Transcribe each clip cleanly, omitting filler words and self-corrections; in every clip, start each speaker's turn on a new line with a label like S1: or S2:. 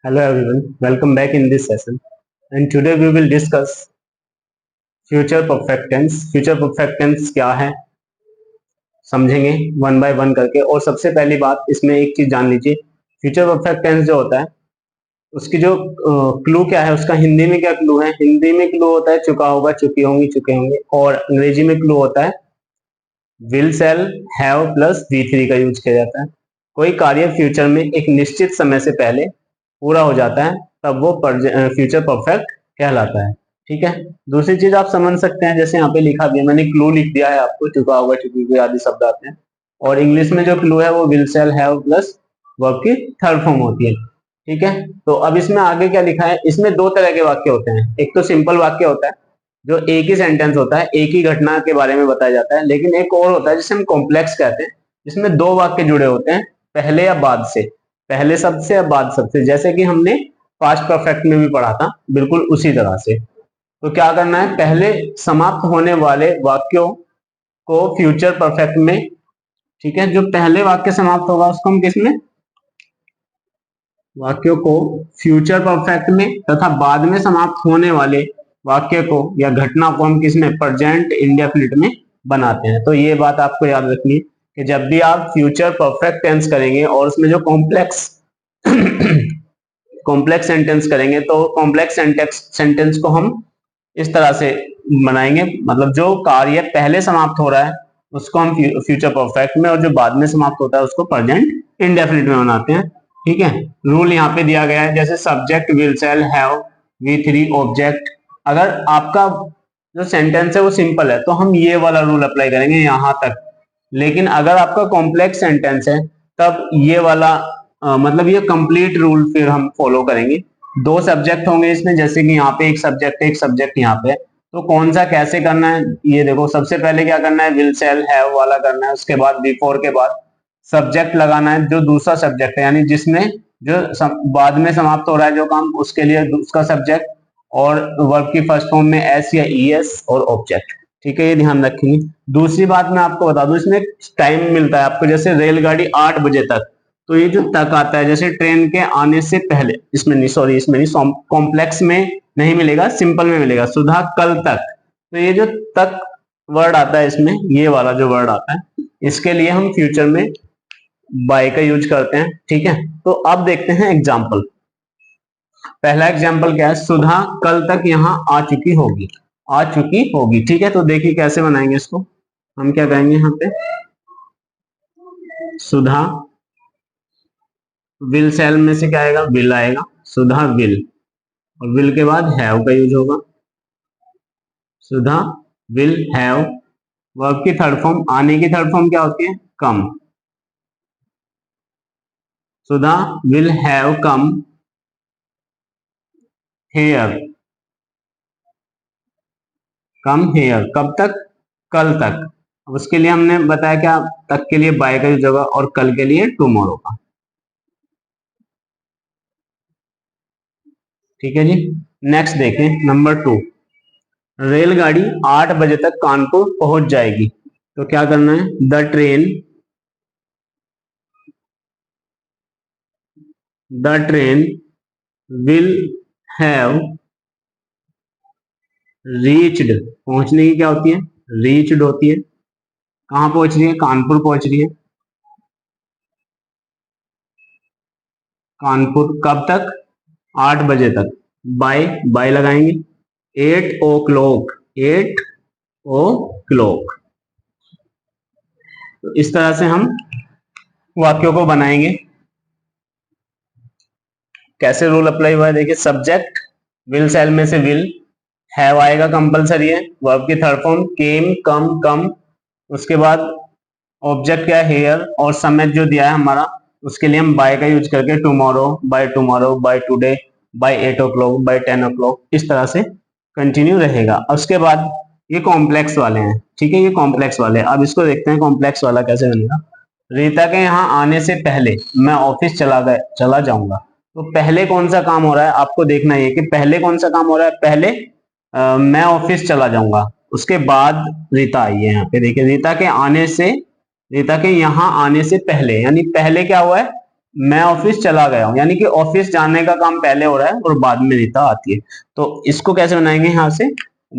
S1: Hello everyone, welcome back in this session. And today we will discuss future perfect tense. Future perfect tense क्या है समझेंगे one by one करके। और सबसे पहली बात इसमें एक चीज जान लीजिए, फ्यूचर परफेक्ट टेंस जो होता है उसकी जो क्लू क्या है, उसका हिंदी में क्या क्लू है। हिंदी में क्लू होता है चुका होगा, चुकी होंगी, चुके होंगे। और अंग्रेजी में क्लू होता है will, shall, have plus V3 का यूज किया जाता है। कोई कार्य फ्यूचर में एक निश्चित समय से पहले पूरा हो जाता है तब वो फ्यूचर परफेक्ट कहलाता है। ठीक है। दूसरी चीज आप समझ सकते हैं, जैसे यहाँ पे लिखा दिया, मैंने क्लू लिख दिया है आपको, चुका होगा, चुकी हुई आदि शब्द आते हैं। और इंग्लिश में जो क्लू है वो will, shall, have plus verb की थर्ड फॉर्म होती है। ठीक है। तो अब इसमें आगे क्या लिखा है, इसमें दो तरह के वाक्य होते हैं। एक तो सिंपल वाक्य होता है जो एक ही सेंटेंस होता है, एक ही घटना के बारे में बताया जाता है। लेकिन एक और होता है जिसे हम कॉम्प्लेक्स कहते हैं, जिसमें दो वाक्य जुड़े होते हैं, पहले या बाद से, पहले शब्द से या बाद शब्द से। जैसे कि हमने पास्ट परफेक्ट में भी पढ़ा था, बिल्कुल उसी तरह से। तो क्या करना है, पहले समाप्त होने वाले वाक्यों को फ्यूचर परफेक्ट में, ठीक है, जो पहले वाक्य समाप्त होगा उसको हम किसमें, वाक्यों को फ्यूचर परफेक्ट में, तथा बाद में समाप्त होने वाले वाक्य को या घटना को हम किसमें, प्रेजेंट इंडेफिनिट में बनाते हैं। तो ये बात आपको याद रखनी है कि जब भी आप फ्यूचर परफेक्ट टेंस करेंगे और उसमें जो कॉम्प्लेक्स कॉम्प्लेक्स सेंटेंस करेंगे, तो कॉम्प्लेक्स सेंटेंस को हम इस तरह से बनाएंगे, मतलब जो कार्य पहले समाप्त हो रहा है उसको हम फ्यूचर परफेक्ट में, और जो बाद में समाप्त होता है उसको प्रेजेंट इंडेफिनिट में बनाते हैं। ठीक है। रूल यहाँ पे दिया गया है, जैसे subject will, shall, have, V3 object. अगर आपका जो सेंटेंस है वो सिंपल है तो हम ये वाला रूल अप्लाई करेंगे यहां तक। लेकिन अगर आपका कॉम्प्लेक्स सेंटेंस है तब ये वाला मतलब ये कंप्लीट रूल फिर हम फॉलो करेंगे। दो सब्जेक्ट होंगे इसमें, जैसे कि यहाँ पे एक सब्जेक्ट यहाँ पे। तो कौन सा कैसे करना है ये देखो, सबसे पहले क्या करना है, विल, शैल, हैव वाला करना है। उसके बाद बिफोर के बाद सब्जेक्ट लगाना है, जो दूसरा सब्जेक्ट है, यानी जिसमें जो बाद में समाप्त हो रहा है जो काम, उसके लिए उसका सब्जेक्ट। और वर्ब की फर्स्ट फॉर्म में एस या ES और ऑब्जेक्ट। ठीक है, ये ध्यान रखेंगे। दूसरी बात मैं आपको बता दूं, इसमें टाइम मिलता है आपको, जैसे रेलगाड़ी 8 बजे तक, तो ये जो तक आता है, जैसे ट्रेन के आने से पहले, इसमें नहीं, सॉरी इसमें नहीं, कॉम्प्लेक्स में नहीं मिलेगा, सिंपल में मिलेगा, सुधा कल तक। तो ये जो तक वर्ड आता है इसमें, ये वाला जो वर्ड आता है, इसके लिए हम फ्यूचर में बाय का यूज करते हैं। ठीक है। तो अब देखते हैं एग्जाम्पल। पहला एग्जाम्पल क्या है, सुधा कल तक यहाँ आ चुकी होगी, आ चुकी होगी। ठीक है। तो देखिए कैसे बनाएंगे इसको, हम क्या कहेंगे यहाँ पे, सुधा विल, शैल में से क्या आएगा, विल आएगा, सुधा विल, और विल के बाद हैव का यूज होगा, सुधा विल हैव। वर्ब की थर्ड फॉर्म, आने की थर्ड फॉर्म क्या होती है, come, Sudha will have come here, come here, कब तक, कल तक। अब उसके लिए हमने बताया क्या, तक के लिए बाय का यूज होगा और कल के लिए टुमारो का। ठीक है जी। नेक्स्ट देखें, नंबर 2। रेलगाड़ी 8 बजे तक कानपुर पहुंच जाएगी, तो क्या करना है, the train will have reached, पहुंचने की क्या होती है, रीच्ड होती है। कहां पहुंच रही है, कानपुर पहुंच रही है, कानपुर कब तक, 8 बजे तक। बाय, बाय लगाएंगे, 8 o'clock, 8 o'clock। तो इस तरह से हम वाक्यों को बनाएंगे। कैसे रूल अप्लाई हुआ है देखिए, सब्जेक्ट विल, शैल में से विल, हैव आएगा कंपलसरी है, वर्ब की थर्ड फॉर्म केम, कम, कम। उसके बाद ऑब्जेक्ट क्या है, हेयर, और समय जो दिया है हमारा, उसके लिए हम बाय का यूज करके tomorrow, by today, by 8 o'clock, by 10 o'clock, इस तरह से कंटिन्यू रहेगा। उसके बाद ये कॉम्प्लेक्स वाले हैं। ठीक है, ये कॉम्प्लेक्स वाले, अब इसको देखते हैं कॉम्प्लेक्स वाला कैसे बनेगा। रीता के यहाँ आने से पहले मैं ऑफिस चला जाऊंगा। तो पहले कौन सा काम हो रहा है आपको देखना है कि पहले कौन सा काम हो रहा है, पहले मैं ऑफिस चला जाऊंगा। उसके बाद रीता आई है, यहाँ पे देखिए, रीता के यहाँ आने से पहले, यानी पहले क्या हुआ है, मैं ऑफिस चला गया हूं, यानी कि ऑफिस जाने का काम पहले हो रहा है और बाद में रीता आती है। तो इसको कैसे बनाएंगे, यहाँ से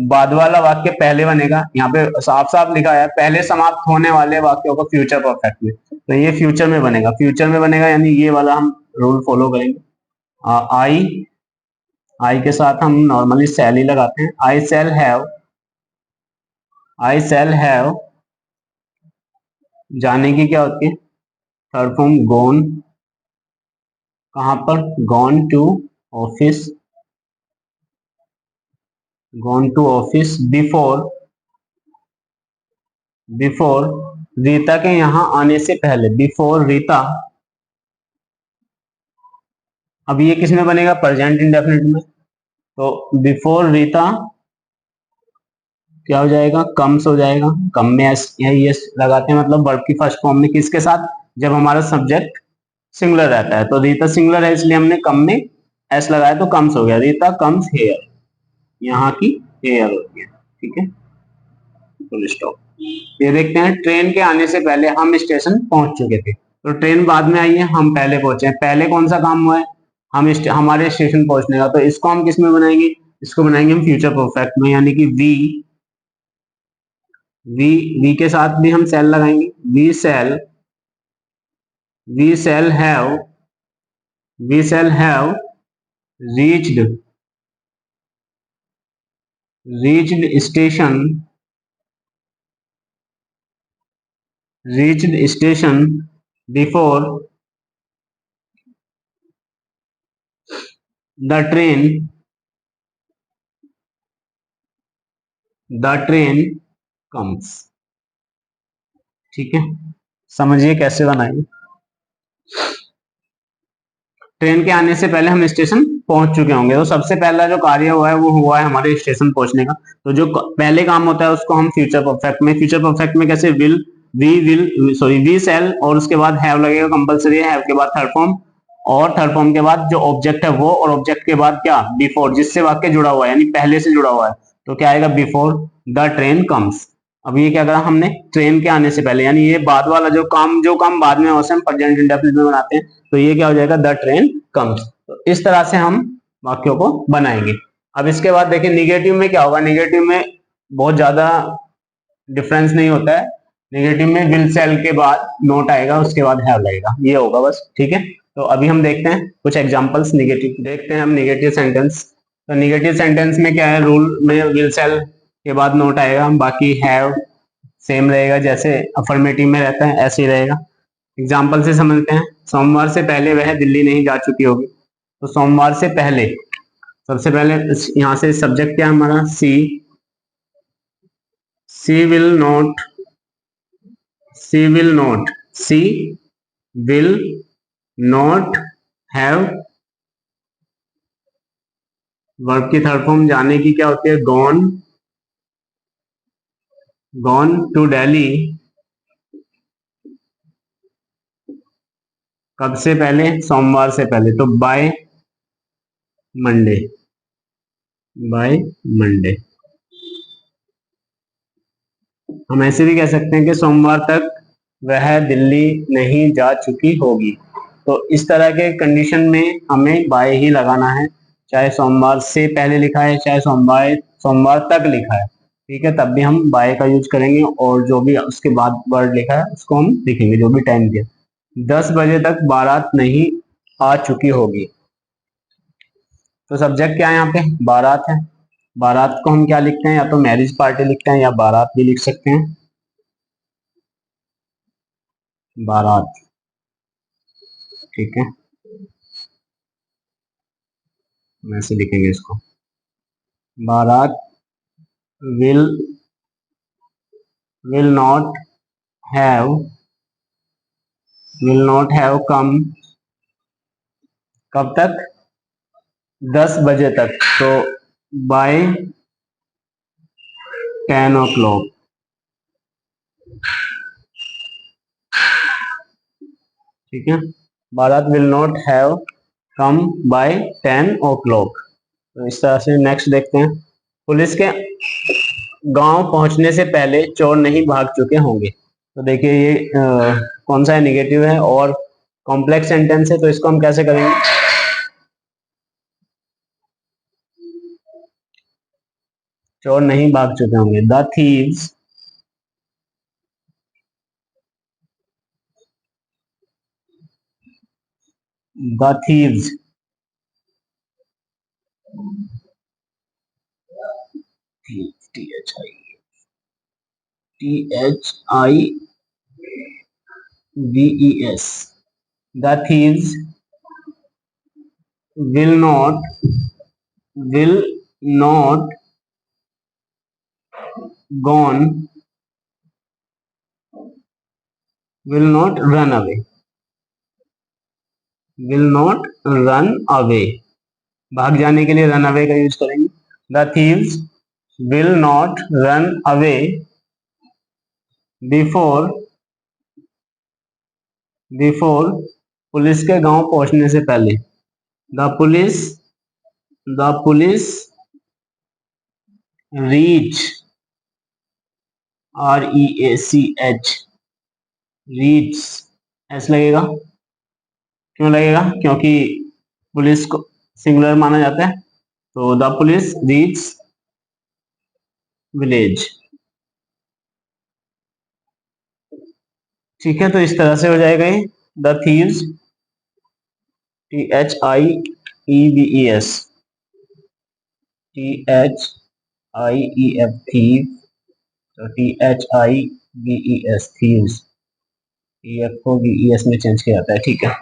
S1: बाद वाला वाक्य पहले बनेगा। यहाँ पे साफ साफ लिखा है पहले समाप्त होने वाले वाक्यों को फ्यूचर परफेक्ट में, तो ये फ्यूचर में बनेगा। फ्यूचर में बनेगा यानी ये वाला हम रूल फॉलो करेंगे। आई, आई के साथ हम नॉर्मली सेल ही लगाते हैं। I shall have, I shall have जाने की क्या होती है, थर्ड फॉर्म गोन, कहां पर, gone to office, gone to office before, before Rita के यहां आने से पहले, बिफोर रीता। अब ये किस में बनेगा, प्रेजेंट इंडेफिनिट में। तो बिफोर रीता क्या हो जाएगा, कम्स हो जाएगा। कम में एस या एस लगाते हैं, मतलब वर्ब की फर्स्ट फॉर्म में, किसके साथ, जब हमारा सब्जेक्ट सिंगुलर रहता है। तो रीता सिंगुलर है इसलिए हमने कम में एस लगाया तो कम्स हो गया। रीता कम्स हेयर, यहाँ की हेयर होती है, ठीक है, फुल स्टॉप। ये देखते हैं ट्रेन के आने से पहले हम स्टेशन पहुंच चुके थे, तो ट्रेन बाद में आई है, हम पहले पहुंचे हैं। पहले कौन सा काम हुआ है, हमारे स्टेशन पहुंचने का। तो इसको हम किस में बनाएंगे, इसको बनाएंगे हम फ्यूचर परफेक्ट में, यानी कि वी, वी, वी के साथ भी हम सेल लगाएंगे। We shall, we shall have, we shall have reached, reached station, reached station before the train, the train comes, ठीक है। समझिए कैसे बनाएंगे। ट्रेन के आने से पहले हम स्टेशन पहुंच चुके होंगे, तो सबसे पहला जो कार्य हुआ है वो हुआ है हमारे स्टेशन पहुंचने का। तो जो पहले काम होता है उसको हम फ्यूचर परफेक्ट में, फ्यूचर परफेक्ट में कैसे, will, will sorry we shall, और उसके बाद हैव लगेगा कंपलसरी है, हैव के बाद थर्ड फॉर्म, और थर्ड फॉर्म के बाद जो ऑब्जेक्ट है वो, और ऑब्जेक्ट के बाद क्या, बिफोर, जिससे वाक्य जुड़ा हुआ है यानी पहले से जुड़ा हुआ है। तो क्या आएगा, बिफोर द ट्रेन कम्स। अब ये क्या करा हमने, ट्रेन के आने से पहले, यानी ये बाद वाला जो काम बाद में उसे हम प्रेजेंट इंडेफिनिट में बनाते हैं। तो ये क्या हो जाएगा, द ट्रेन कम्स। तो इस तरह से हम वाक्यों को बनाएंगे। अब इसके बाद देखिए निगेटिव में क्या होगा, निगेटिव में बहुत ज्यादा डिफरेंस नहीं होता है। निगेटिव में विल सेल के बाद नोट आएगा, उसके बाद हैव लगेगा, ये होगा बस, ठीक है। तो अभी हम देखते हैं कुछ एग्जांपल्स निगेटिव, देखते हैं हम निगेटिव सेंटेंस। तो निगेटिव सेंटेंस में क्या है, रूल में विल सेल के बाद नोट आएगा, बाकी हैव सेम रहेगा, जैसे अफर्मेटिव में रहता है ऐसे ही रहेगा। एग्जाम्पल से समझते हैं। सोमवार से पहले वह दिल्ली नहीं जा चुकी होगी। तो सोमवार से पहले, सबसे पहले यहाँ से सब्जेक्ट क्या है हमारा, she, she will not, she will not, she will not have, verb की थर्ड फॉर्म जाने की क्या होती है, गॉन, गॉन टू दिल्ली, कब से पहले, सोमवार से पहले, तो बाय मंडे, बाय मंडे। हम ऐसे भी कह सकते हैं कि सोमवार तक वह दिल्ली नहीं जा चुकी होगी। तो इस तरह के कंडीशन में हमें बाय ही लगाना है, चाहे सोमवार से पहले लिखा है चाहे सोमवार सोमवार तक लिखा है, ठीक है, तब भी हम बाय का यूज करेंगे, और जो भी उसके बाद वर्ड लिखा है उसको हम लिखेंगे, जो भी टाइम दिया। 10 बजे तक बारात नहीं आ चुकी होगी। तो सब्जेक्ट क्या है यहाँ पे, बारात है। बारात को हम क्या लिखते हैं, या तो मैरिज पार्टी लिखते हैं या बारात भी लिख सकते हैं, बारात, ठीक है, वैसे लिखेंगे इसको, बारात will, will not have, will not have कम, कब तक, 10 बजे तक, तो बाय 10 ओ क्लॉक, ठीक है, बारात will not have come by 10 o'clock. तो इस तरह से नेक्स्ट देखते हैं। पुलिस के गांव पहुंचने से पहले चोर नहीं भाग चुके होंगे। तो देखिए ये कौन सा है, निगेटिव है, और कॉम्प्लेक्स सेंटेंस है तो इसको हम कैसे करेंगे? चोर नहीं भाग चुके होंगे। The thieves the thieves THIVES the thieves will not gone will not run away will not run away भाग जाने के लिए रन अवे का यूज करेंगे। The thieves will not run away before police के गांव पहुंचने से पहले। The police reach REACH reach ऐसा लगेगा। क्यों लगेगा? क्योंकि पुलिस को सिंगुलर माना जाता है। तो द पुलिस रीच विलेज। ठीक है, तो इस तरह से हो जाएगा ये। The thieves THIEVES THIEF thief, तो THIVES थीव्स, EF को VES में चेंज किया जाता है। ठीक है,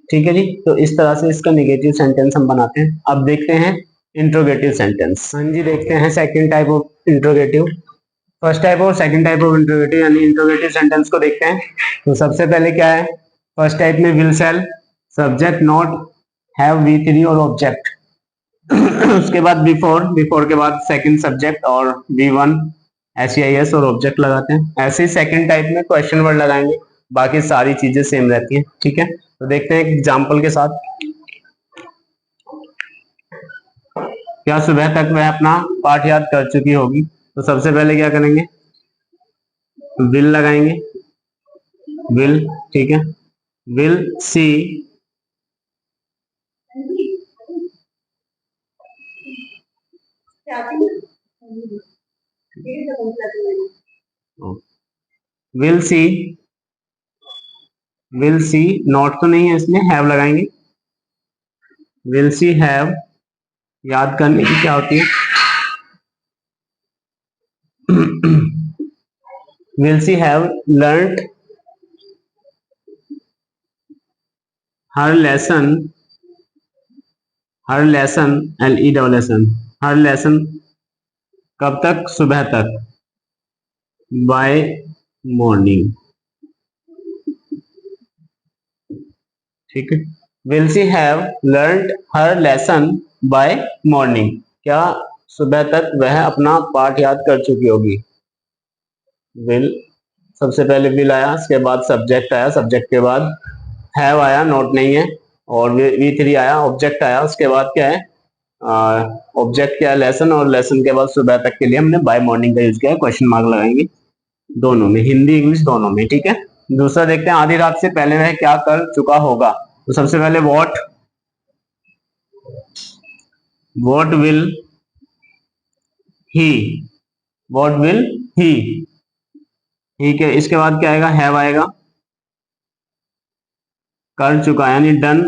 S1: ठीक है जी। तो इस तरह से इसका नेगेटिव सेंटेंस हम बनाते हैं। अब देखते हैं इंट्रोगेटिव सेंटेंस। हाँ जी, देखते हैं second type of interrogative. First type और सेकंड टाइप ऑफ इंट्रोगेटिव यानी इंट्रोगेटिव सेंटेंस को देखते हैं। तो सबसे पहले क्या है? फर्स्ट टाइप में will shall, subject not, have V3 और ऑब्जेक्ट। उसके बाद बिफोर के बाद सेकंड सब्जेक्ट और V1 SEIS और ऑब्जेक्ट लगाते हैं। ऐसे ही सेकंड टाइप में क्वेश्चन वर्ड लगाएंगे, बाकी सारी चीजें सेम रहती हैं। ठीक है, तो देखते हैं एक एग्जाम्पल के साथ। क्या सुबह तक वह अपना पाठ याद कर चुकी होगी? तो सबसे पहले क्या करेंगे? विल लगाएंगे, विल। ठीक है, will see will see not तो नहीं है इसमें, हैव लगाएंगे। विल सी हैव, याद करने की क्या होती है? Will see have learned her lesson LESSON her lesson कब तक? सुबह तक, बाय मॉर्निंग। ठीक है, will see have learned her lesson bye morning, क्या सुबह तक वह अपना पाठ याद कर चुकी होगी? विल, सबसे पहले विल आया, उसके बाद सब्जेक्ट आया, सब्जेक्ट के बाद हैव आया, नोट नहीं है, और V3 आया, ऑब्जेक्ट आया, उसके बाद क्या है? ऑब्जेक्ट क्या है? लेसन, और लेसन के बाद सुबह तक के लिए हमने बाय मॉर्निंग का यूज किया है। क्वेश्चन मार्क लगाएंगे दोनों में, हिंदी इंग्लिश दोनों में। ठीक है, दूसरा देखते हैं, आधी रात से पहले वह क्या कर चुका होगा? तो सबसे पहले what will he what will ही ठीक है, इसके बाद क्या आएगा? हैव आएगा, कर चुका यानी डन,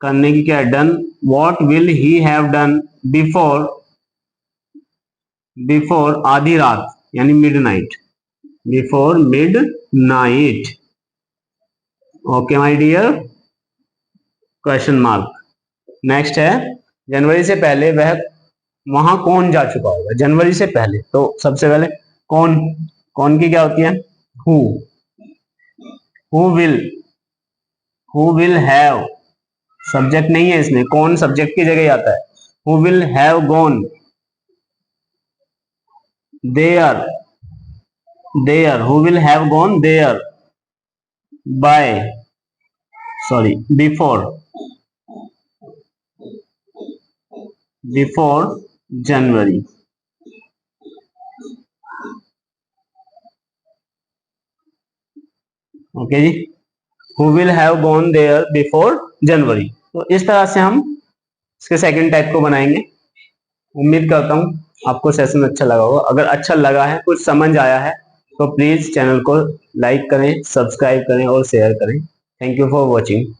S1: करने की क्या है? Done. What will he have done before आधी रात यानी midnight, before midnight. Okay my dear, question mark. Next है, जनवरी से पहले वह वहां कौन जा चुका होगा? जनवरी से पहले, तो सबसे पहले कौन, कौन की क्या होती है? हु विल हैव, सब्जेक्ट नहीं है इसमें, कौन सब्जेक्ट की जगह आता है। Who will have gone there who will have gone there by before January. Okay जी, who will have gone there before January. तो इस तरह से हम इसके सेकंड टाइप को बनाएंगे। उम्मीद करता हूँ आपको सेशन अच्छा लगा होगा। अगर अच्छा लगा है, कुछ समझ आया है, तो प्लीज चैनल को लाइक करें, सब्सक्राइब करें और शेयर करें। Thank you for watching.